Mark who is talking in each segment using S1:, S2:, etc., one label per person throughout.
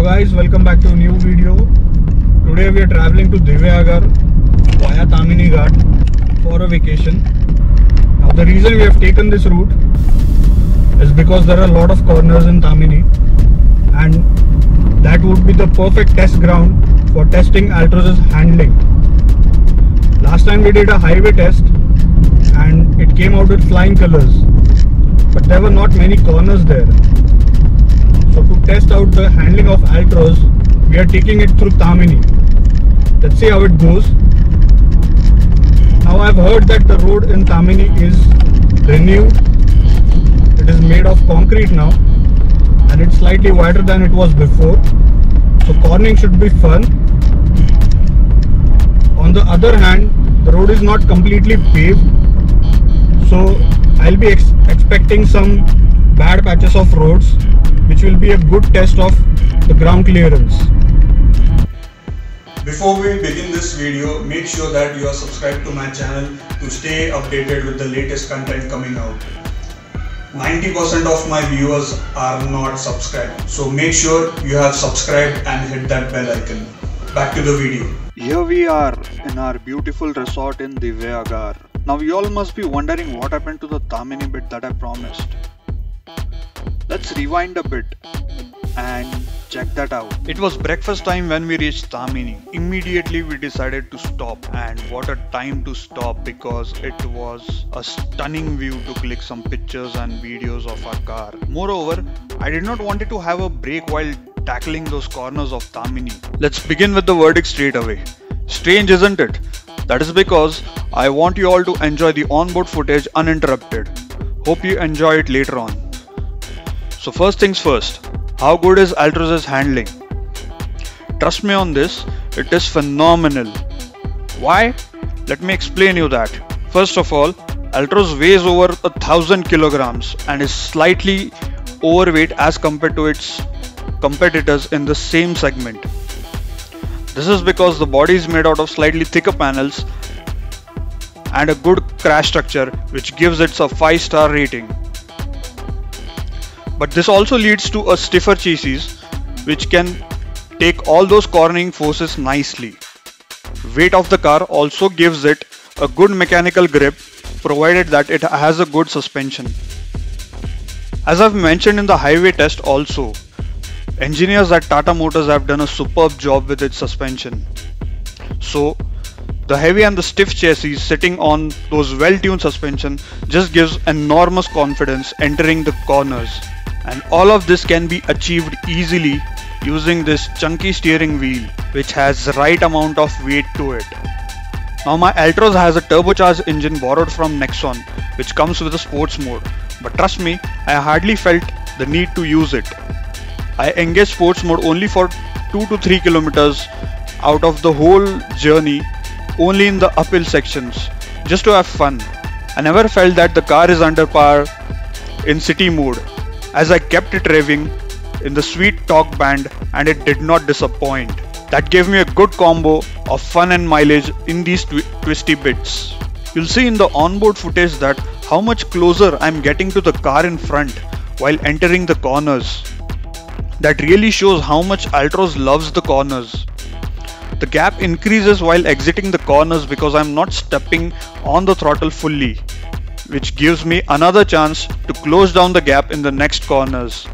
S1: guys, welcome back to a new video. Today we are traveling to Diveagar via Tamhini Ghat for a vacation. Now the reason we have taken this route is because there are a lot of corners in Tamhini and that would be the perfect test ground for testing Altroz's handling. Last time we did a highway test and it came out with flying colors, but there were not many corners there. So to test out the handling of Altroz, we are taking it through Tamhini. Let's see how it goes. Now I've heard that the road in Tamhini is renewed. It is made of concrete now and it's slightly wider than it was before. So cornering should be fun. On the other hand, the road is not completely paved. So I'll be expecting some bad patches of roads, which will be a good test of the ground clearance.
S2: Before we begin this video, make sure that you are subscribed to my channel to stay updated with the latest content coming out. 90% of my viewers are not subscribed, so make sure you have subscribed and hit that bell icon. Back to the video.
S3: Here we are in our beautiful resort in Diveagar. Now you all must be wondering what happened to the Tamhini bit that I promised. Let's rewind a bit and check that out. It was breakfast time when we reached Tamhini. Immediately we decided to stop, and what a time to stop, because it was a stunning view to click some pictures and videos of our car. Moreover, I did not want it to have a break while tackling those corners of Tamhini. Let's begin with the verdict straight away. Strange, isn't it? That is because I want you all to enjoy the onboard footage uninterrupted. Hope you enjoy it later on. So first things first, how good is Altroz's handling? Trust me on this, it is phenomenal. Why? Let me explain you that. First of all, Altroz weighs over 1000 kilograms and is slightly overweight as compared to its competitors in the same segment. This is because the body is made out of slightly thicker panels and a good crash structure, which gives it a 5-star rating. But this also leads to a stiffer chassis, which can take all those cornering forces nicely. Weight of the car also gives it a good mechanical grip, provided that it has a good suspension. As I've mentioned in the highway test also, engineers at Tata Motors have done a superb job with its suspension. So the heavy and the stiff chassis sitting on those well-tuned suspension just gives enormous confidence entering the corners. And all of this can be achieved easily using this chunky steering wheel, which has the right amount of weight to it. Now my Altroz has a turbocharged engine borrowed from Nexon, which comes with a sports mode. But trust me, I hardly felt the need to use it. I engaged sports mode only for 2 to 3 kilometers out of the whole journey, only in the uphill sections, just to have fun. I never felt that the car is under par in city mode, as I kept it revving in the sweet torque band and it did not disappoint. That gave me a good combo of fun and mileage in these twisty bits. You'll see in the onboard footage that how much closer I'm getting to the car in front while entering the corners. That really shows how much Altroz loves the corners. The gap increases while exiting the corners because I'm not stepping on the throttle fully, which gives me another chance to close down the gap in the next corners.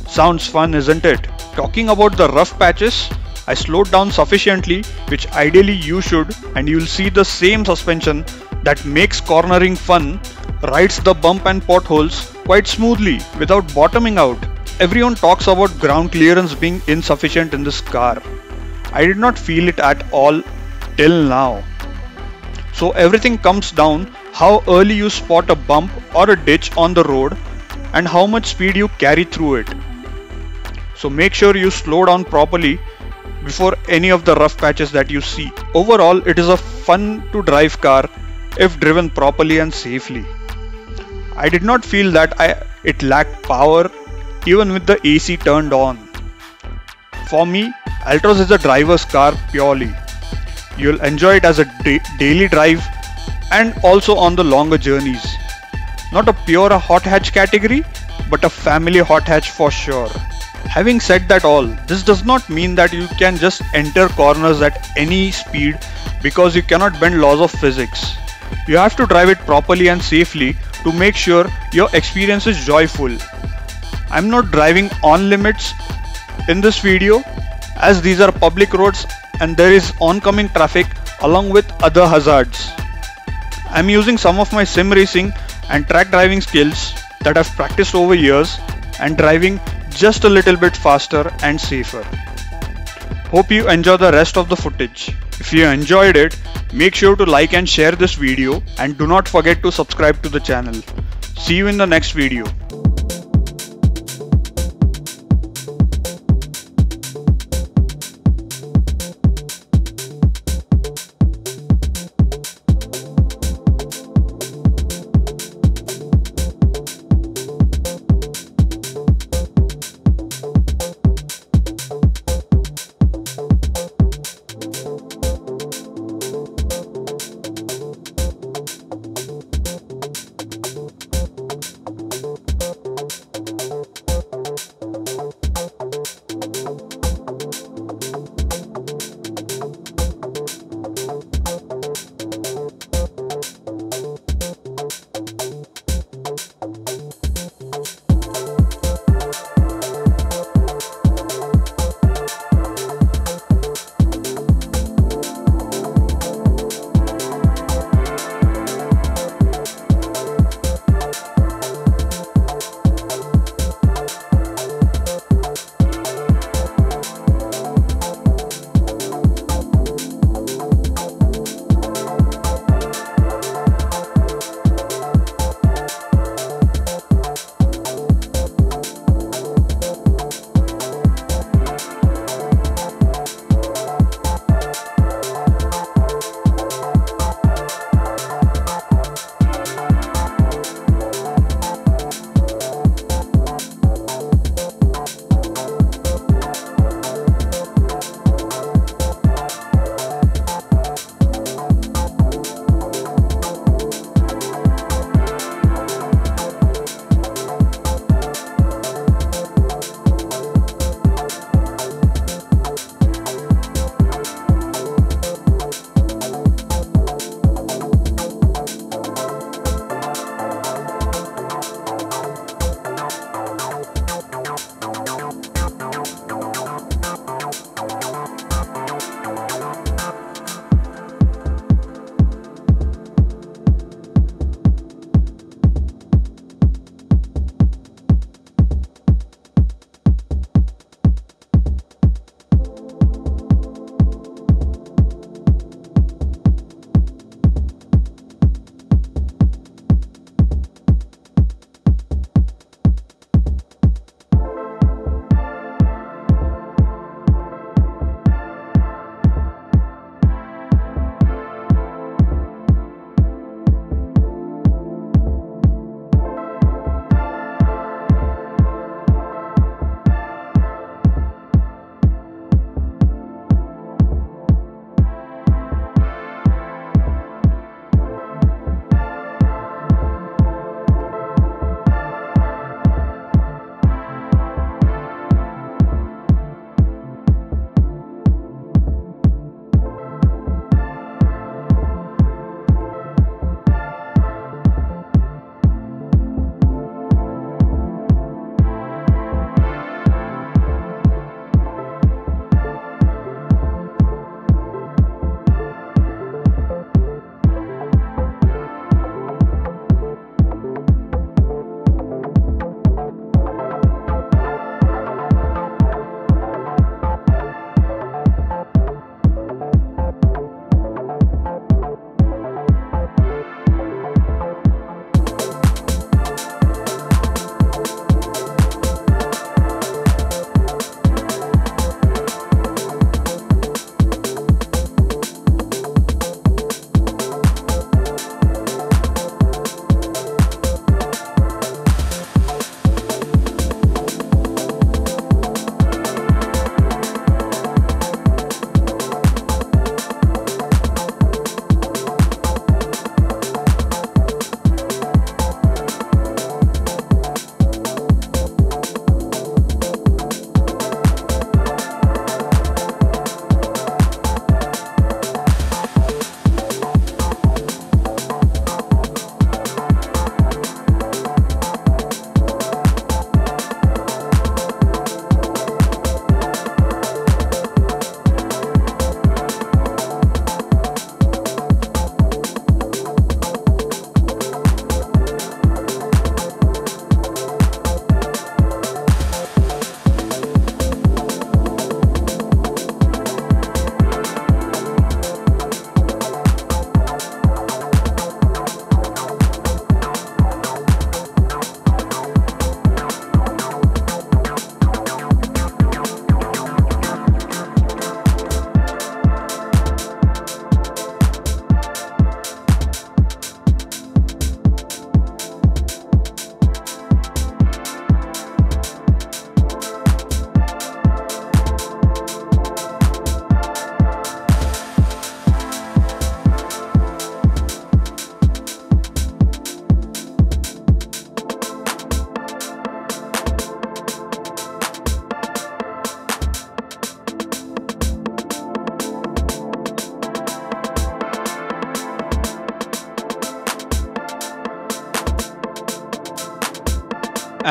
S3: Sounds fun, isn't it? Talking about the rough patches, I slowed down sufficiently, which ideally you should, and you'll see the same suspension that makes cornering fun rides the bump and potholes quite smoothly without bottoming out. Everyone talks about ground clearance being insufficient in this car. I did not feel it at all till now. So everything comes down how early you spot a bump or a ditch on the road and how much speed you carry through it. So make sure you slow down properly before any of the rough patches that you see. Overall, it is a fun to drive car if driven properly and safely. I did not feel that it lacked power even with the AC turned on. For me, Altroz is a driver's car purely. You'll enjoy it as a daily drive and also on the longer journeys. Not a pure hot hatch category, but a family hot hatch for sure. Having said that all, this does not mean that you can just enter corners at any speed because you cannot bend laws of physics. You have to drive it properly and safely to make sure your experience is joyful. I'm not driving on limits in this video as these are public roads and there is oncoming traffic along with other hazards. I'm using some of my sim racing and track driving skills that I've practiced over years and driving just a little bit faster and safer. Hope you enjoy the rest of the footage. If you enjoyed it, make sure to like and share this video and do not forget to subscribe to the channel. See you in the next video.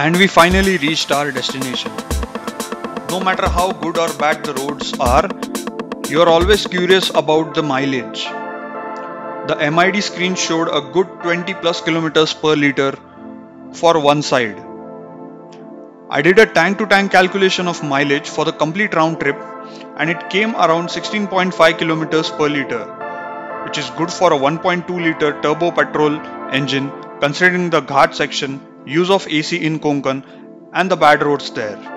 S3: And we finally reached our destination. No matter how good or bad the roads are, you are always curious about the mileage. The MID screen showed a good 20 plus kilometers per liter for one side. I did a tank to tank calculation of mileage for the complete round trip and it came around 16.5 kilometers per liter, which is good for a 1.2 liter turbo petrol engine considering the Ghat section, use of AC in Konkan and the bad roads there.